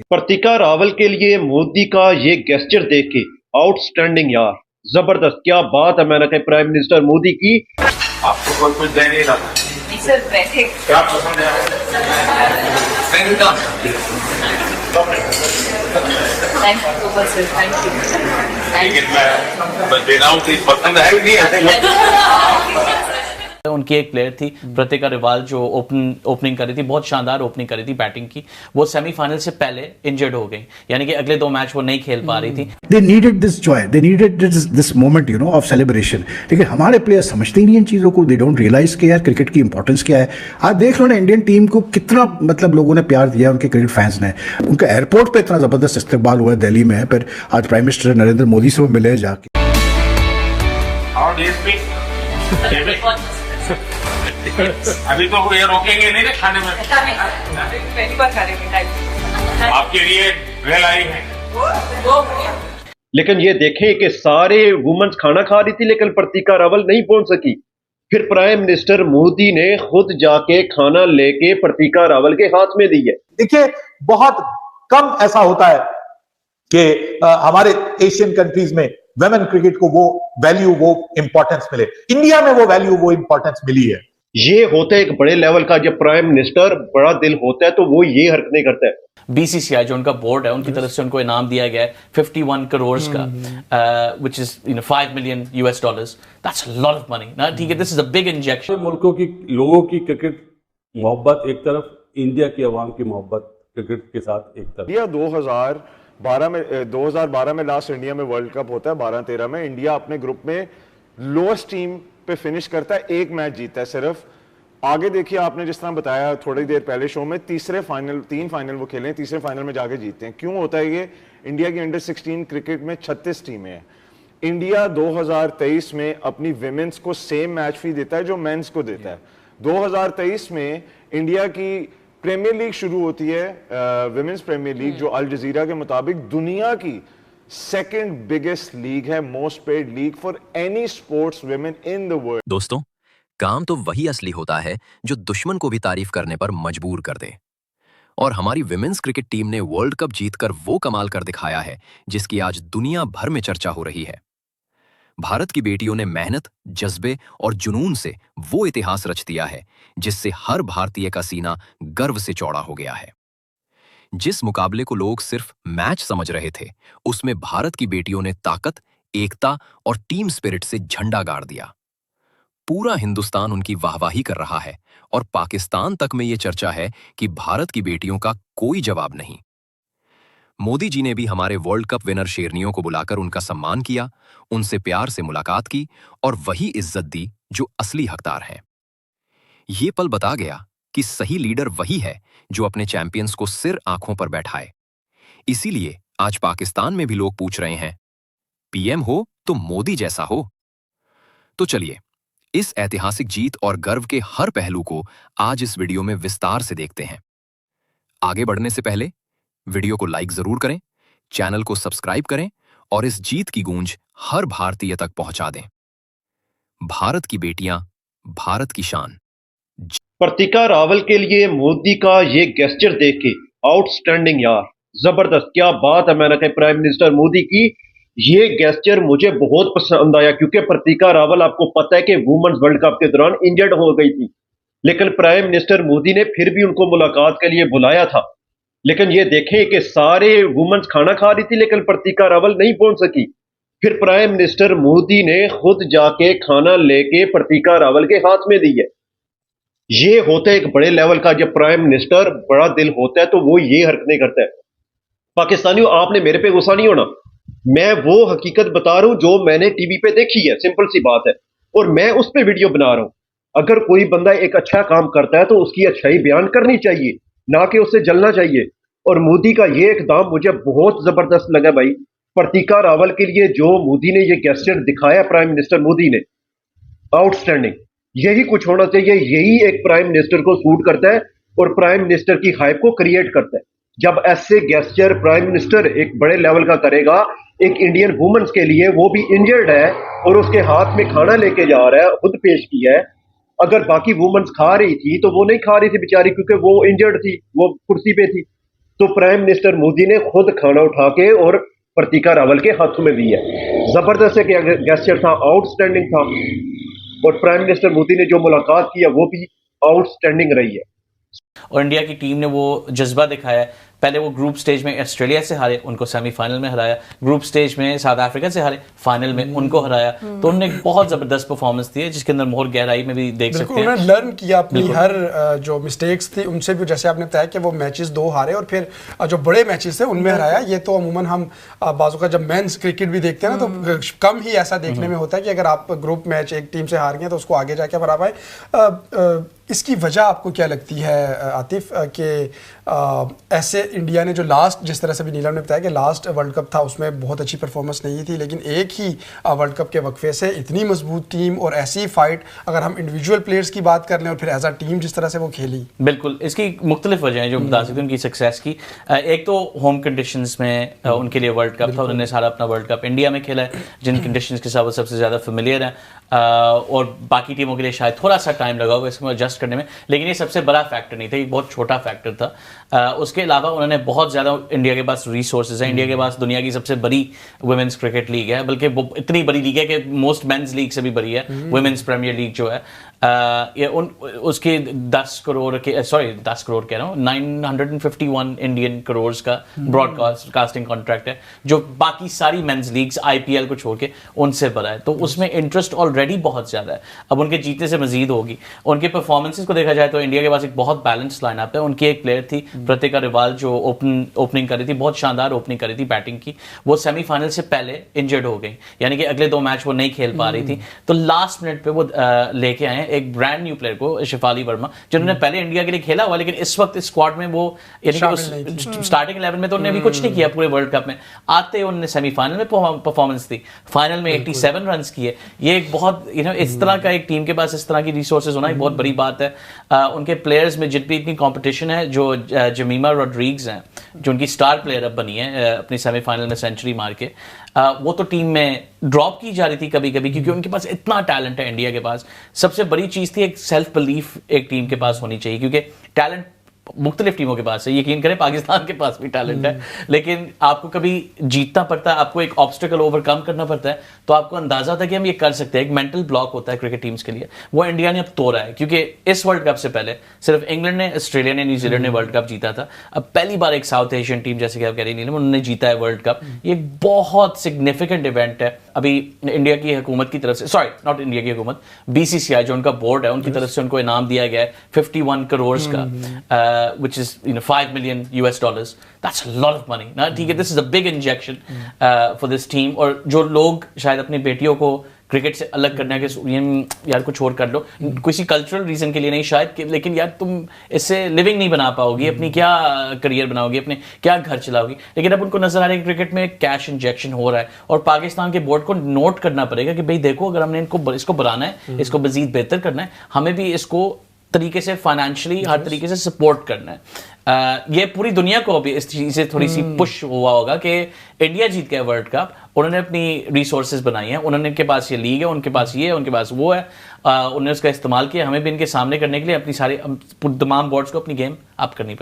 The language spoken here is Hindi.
प्रतिका रावल के लिए मोदी का ये गेस्चर देख के आउटस्टैंडिंग यार, जबरदस्त, क्या बात है। मैंने कहा प्राइम मिनिस्टर मोदी की। आपको कोई कुछ दे नहीं रहा सर बैठे क्या पसंद है? Thank you so much sir, thank you. लेकिन मैं दे रहा हूँ कि पसंद है कि नहीं। उनकी एक प्लेयर थी प्रतिका रिवाल जो ओपनिंग कर रही थी, बहुत शानदार ओपनिंग करी थी बैटिंग की। वो सेमीफाइनल से पहले इंजर्ड हो गई, यानी कि अगले 2 मैच वो नहीं खेल पा रही थी। They needed this joy, they needed this moment, of celebration. लेकिन हमारे प्लेयर समझते ही नहीं इन चीज़ों को, they don't realize कि यार क्रिकेट की इंपॉर्टेंस क्या है। आप देख लो ना, इंडियन टीम को कितना लोगों ने प्यार दिया, उनके क्रिकेट फैंस ने। उनका एयरपोर्ट पे इतना ज़बरदस्त इस्तकबाल हुआ है दिल्ली में। फिर आज प्राइम मिनिस्टर नरेंद्र मोदी से वो मिले जाके। अभी तो ये रोकेंगे नहीं ना खाने में। पहली बार खा रहे हैं आपके लिए रेल आई है। लेकिन ये देखें कि सारे वुमेन्स खाना खा रही थी लेकिन प्रतिका रावल नहीं पहुंच सकी। फिर प्राइम मिनिस्टर मोदी ने खुद जाके खाना लेके प्रतिका रावल के हाथ में दी है। देखिए, बहुत कम ऐसा होता है कि हमारे एशियन कंट्रीज में वेमेन क्रिकेट को वो वैल्यू, वो इंपॉर्टेंस मिले। इंडिया में वो वैल्यू, वो इंपॉर्टेंस मिली है। ये होता है एक बड़े लेवल का, जब प्राइम मिनिस्टर बड़ा दिल होता है तो वो ये हरकतें करता है। बीसीसीआई जो उनका बोर्ड है, उनकी तरफ से उनको इनाम दिया गया है 51 करोड़ का, which is $5 million। That's a lot of money ना, ठीक है। This is a big injection. मुल्कों की लोगों की क्रिकेट मोहब्बत एक तरफ, इंडिया की आवाम की मोहब्बत क्रिकेट के साथ एक तरफ। इंडिया 2012 में लास्ट इंडिया में वर्ल्ड कप होता है, 12-13 में इंडिया अपने ग्रुप में लोएस्ट टीम पे फिनिश करता है, एक मैच जीता है सिर्फ। आगे देखिए, आपने जिस तरह बताया थोड़ी देर पहले शो में, 3 फाइनल वो खेले, तीसरे फाइनल में जाके जीतते हैं। क्यों होता है ये? इंडिया की अंडर 16 क्रिकेट में 36 टीमें हैं। इंडिया 2023 में अपनी विमेंस को सेम मैच फी देता है जो मेंस को देता है। 2023 में इंडिया की प्रीमियर लीग शुरू होती है, विमेंस प्रीमियर लीग, जो अल जजीरा के मुताबिक दुनिया की सेकंड बिगेस्ट लीग है, most paid league for any sports women in the world. दोस्तों, काम तो वही असली होता है जो दुश्मन को भी तारीफ करने पर मजबूर कर दे। और हमारी विमेंस क्रिकेट टीम ने वर्ल्ड कप जीतकर वो कमाल कर दिखाया है जिसकी आज दुनिया भर में चर्चा हो रही है। भारत की बेटियों ने मेहनत, जज्बे और जुनून से वो इतिहास रच दिया है जिससे हर भारतीय का सीना गर्व से चौड़ा हो गया है। जिस मुकाबले को लोग सिर्फ मैच समझ रहे थे, उसमें भारत की बेटियों ने ताकत, एकता और टीम स्पिरिट से झंडा गाड़ दिया। पूरा हिंदुस्तान उनकी वाहवाही कर रहा है और पाकिस्तान तक में ये चर्चा है कि भारत की बेटियों का कोई जवाब नहीं। मोदी जी ने भी हमारे वर्ल्ड कप विनर शेरनियों को बुलाकर उनका सम्मान किया, उनसे प्यार से मुलाकात की और वही इज्जत दी जो असली हकदार हैं। ये पल बता गया कि सही लीडर वही है जो अपने चैंपियंस को सिर आंखों पर बैठाए। इसीलिए आज पाकिस्तान में भी लोग पूछ रहे हैं, पीएम हो तो मोदी जैसा हो। तो चलिए, इस ऐतिहासिक जीत और गर्व के हर पहलू को आज इस वीडियो में विस्तार से देखते हैं। आगे बढ़ने से पहले वीडियो को लाइक जरूर करें, चैनल को सब्सक्राइब करें और इस जीत की गूंज हर भारतीय तक पहुंचा दें। भारत की बेटियां, भारत की शान। प्रतिका रावल के लिए मोदी का ये गेस्चर देख के आउटस्टैंडिंग यार, जबरदस्त, क्या बात है। मैंने कहा प्राइम मिनिस्टर मोदी की ये गेस्चर मुझे बहुत पसंद आया, क्योंकि प्रतिका रावल आपको पता है कि वुमेन्स वर्ल्ड कप के दौरान इंजर्ड हो गई थी, लेकिन प्राइम मिनिस्टर मोदी ने फिर भी उनको मुलाकात के लिए बुलाया था। लेकिन ये देखें कि सारे वुमेन्स खाना खा रही थी लेकिन प्रतिका रावल नहीं पहुंच सकी। फिर प्राइम मिनिस्टर मोदी ने खुद जाके खाना लेके प्रतिका रावल के हाथ में दी है। ये होता है एक बड़े लेवल का, जब प्राइम मिनिस्टर बड़ा दिल होता है तो वो ये हरकतें करता है। पाकिस्तानियों, आपने मेरे पे गुस्सा नहीं होना, मैं वो हकीकत बता रहा हूं जो मैंने टीवी पे देखी है, सिंपल सी बात है, और मैं उस पे वीडियो बना रहा हूं। अगर कोई बंदा एक अच्छा काम करता है तो उसकी अच्छाई बयान करनी चाहिए, ना कि उससे जलना चाहिए। और मोदी का ये इकदाम मुझे बहुत जबरदस्त लगा भाई। प्रतिका रावल के लिए जो मोदी ने ये गेस्चर दिखाया, प्राइम मिनिस्टर मोदी ने, आउटस्टैंडिंग। यही कुछ होना चाहिए, यही एक प्राइम मिनिस्टर को सूट करता है और प्राइम मिनिस्टर की हाइप को क्रिएट करता है। जब ऐसे गेस्चर प्राइम मिनिस्टर एक बड़े लेवल का करेगा, एक इंडियन वुमेन्स के लिए, वो भी इंजर्ड है और उसके हाथ में खाना लेके जा रहा है, खुद पेश किया है। अगर बाकी वुमेन्स खा रही थी तो वो नहीं खा रही थी बेचारी, क्योंकि वो इंजर्ड थी, वो कुर्सी पे थी। तो प्राइम मिनिस्टर मोदी ने खुद खाना उठा के और प्रतीका रावल के हाथों में दी है। जबरदस्त है कि गेस्चर था, आउटस्टैंडिंग था, और प्राइम मिनिस्टर मोदी ने जो मुलाकात की है वो भी आउटस्टैंडिंग रही है। और इंडिया की टीम ने वो जज्बा दिखाया है। पहले वो ग्रुप स्टेज में ऑस्ट्रेलिया से हारे, उनको सेमीफाइनल में हराया, ग्रुप स्टेज में साउथ अफ्रीका से हारे, फाइनल में उनको हराया। तो उन्होंने बहुत जबरदस्त परफॉर्मेंस दी है जिसके अंदर मोर गहराई में भी देख सकते हैं। उन्होंने लर्न किया अपनी हर जो मिस्टेक्स थी उनसे भी, जैसे आपने बताया कि वो मैचेस 2 हारे और फिर जो बड़े मैचेस थे उनमें हराया। ये तो अमूमन हम बाजू का जब मेंस क्रिकेट भी देखते हैं ना तो कम ही ऐसा देखने में होता है कि अगर आप ग्रुप मैच एक टीम से हार गए तो उसको आगे जाके हरा पाए। इसकी वजह आपको क्या लगती है आतिफ कि ऐसे इंडिया ने जो लास्ट, जिस तरह से भी नीलम ने बताया कि लास्ट वर्ल्ड कप था उसमें बहुत अच्छी परफॉर्मेंस नहीं थी, लेकिन एक ही वर्ल्ड कप के वक्फे से इतनी मजबूत टीम और ऐसी फाइट, अगर हम इंडिविजुअल प्लेयर्स की बात कर लें और फिर एज अ टीम जिस तरह से वो खेली। बिल्कुल, इसकी मुख्तलिफ वजह हैं जो बता सकते हैं उनकी सक्सेस की। एक तो होम कंडीशंस में उनके लिए वर्ल्ड कप था, उन्होंने सारा अपना वर्ल्ड कप इंडिया में खेला है जिन कंडीशंस के साथ वो सबसे ज़्यादा फेमिलियर है, और बाकी टीमों के लिए शायद थोड़ा सा टाइम लगा होगा इसमें एडजस्ट करने में, लेकिन ये सबसे बड़ा फैक्टर नहीं था, ये बहुत छोटा फैक्टर था। उसके अलावा उन्होंने बहुत ज़्यादा, इंडिया के पास रिसोर्सेज हैं, इंडिया के पास दुनिया की सबसे बड़ी वुमेन्स क्रिकेट लीग है, बल्कि वो इतनी बड़ी लीग है कि मोस्ट मेंस लीग से भी बड़ी है वुमेन्स प्रीमियर लीग जो है। ये उसके 10 करोड़ कह रहा हूँ, 951 इंडियन करोड़ का ब्रॉडकास्टिंग कॉन्ट्रैक्ट है जो बाकी सारी मेंस लीग्स IPL को छोड़ के उनसे बड़ा है। तो उसमें इंटरेस्ट ऑलरेडी बहुत ज़्यादा है, अब उनके जीतने से मजीद होगी। उनके परफॉर्मेंसेस को देखा जाए तो इंडिया के पास एक बहुत बैलेंस लाइनअप है। उनकी एक प्लेयर थी प्रतीका रावल जो ओपनिंग कर रही थी, बहुत शानदार ओपनिंग कर रही थी बैटिंग की। वो सेमीफाइनल से पहले इंजर्ड हो गई, यानी कि अगले 2 मैच वो नहीं खेल पा रही थी। तो लास्ट मिनट पे वो लेके आए एक ब्रांड न्यू प्लेयर को, शेफाली वर्मा, जिन्होंने पहले इंडिया के लिए खेला हुआ, लेकिन इस वक्त इस स्क्वाड में वो, यानी कि स्टार्टिंग 11 में तो उन्होंने भी कुछ नहीं किया पूरे वर्ल्ड कप में। आते ही उन्होंने सेमीफाइनल में परफॉर्मेंस दी, फाइनल में 87 रन किए। ये एक बहुत इस तरह का एक टीम के पास इस तरह की रिसोर्सेज होना एक बहुत बड़ी बात है। उनके प्लेयर्स में जितनी इतनी कॉम्पिटिशन है, जो जमीमा रोड्रिग्स हैं जो उनकी स्टार प्लेयर अब बनी है अपनी सेमीफाइनल में सेंचुरी मार के, वो तो टीम में ड्रॉप की जा रही थी कभी कभी क्योंकि उनके पास इतना टैलेंट है। इंडिया के पास सबसे बड़ी चीज़ थी एक सेल्फ बिलीफ एक टीम के पास होनी चाहिए, क्योंकि टैलेंट मुख्तलिफ टीमों के पास है, यकीन करें पाकिस्तान के पास भी टैलेंट है, लेकिन आपको कभी जीतना पड़ता है, आपको एक ऑब्स्टिकल ओवरकम करना पड़ता है, तो आपको अंदाजा होता है कि हम ये कर सकते हैं। एक मेंटल ब्लॉक होता है क्रिकेट टीम्स के लिए, वो इंडिया ने अब तोड़ा है, क्योंकि इस वर्ल्ड कप से पहले सिर्फ इंग्लैंड ने, ऑस्ट्रेलिया ने, न्यूजीलैंड ने वर्ल्ड कप जीता था। अब पहली बार एक साउथ एशियन टीम, जैसे कि आप कह रही नीलम, उन्होंने जीता है वर्ल्ड कप। ये एक बहुत सिग्निफिकेंट इवेंट है। अभी इंडिया की हुकूमत की तरफ से, सॉरी नॉट इंडिया की हुकूमत, BCCI जो उनका बोर्ड है उनकी तरफ से उनको इनाम दिया गया है 51 करोड़ का, which is $5 million US. That's a lot of money ना, ठीक है, this is a big injection for this team। और जो लोग शायद अपनी बेटियों को क्रिकेट से अलग करने के यार कुछ और कर लो, किसी कल्चरल रीजन के लिए नहीं शायद, लेकिन यार तुम इससे लिविंग नहीं बना पाओगी, अपनी क्या करियर बनाओगी, अपने क्या घर चलाओगी। लेकिन अब उनको नजर आ रहा है कि क्रिकेट में कैश इंजेक्शन हो रहा है, और पाकिस्तान के बोर्ड को नोट करना पड़ेगा कि भाई देखो, अगर हमने इसको बढ़ाना है, इसको मजीद बेहतर करना है, हमें भी इसको तरीके से फाइनेंशियली हर तरीके से सपोर्ट करना है। ये पूरी दुनिया को अभी इस चीज़ से थोड़ी सी पुश हुआ होगा कि इंडिया जीत गया वर्ल्ड कप, उन्होंने अपनी रिसोर्सेज बनाई हैं, उन्होंने, इनके पास ये लीग है, उनके पास ये है, उनके पास वो है, उन्होंने उसका इस्तेमाल किया। हमें भी इनके सामने करने के लिए अपनी सारी तमाम बोर्ड्स को अपनी गेम अप करनी पड़ेगी।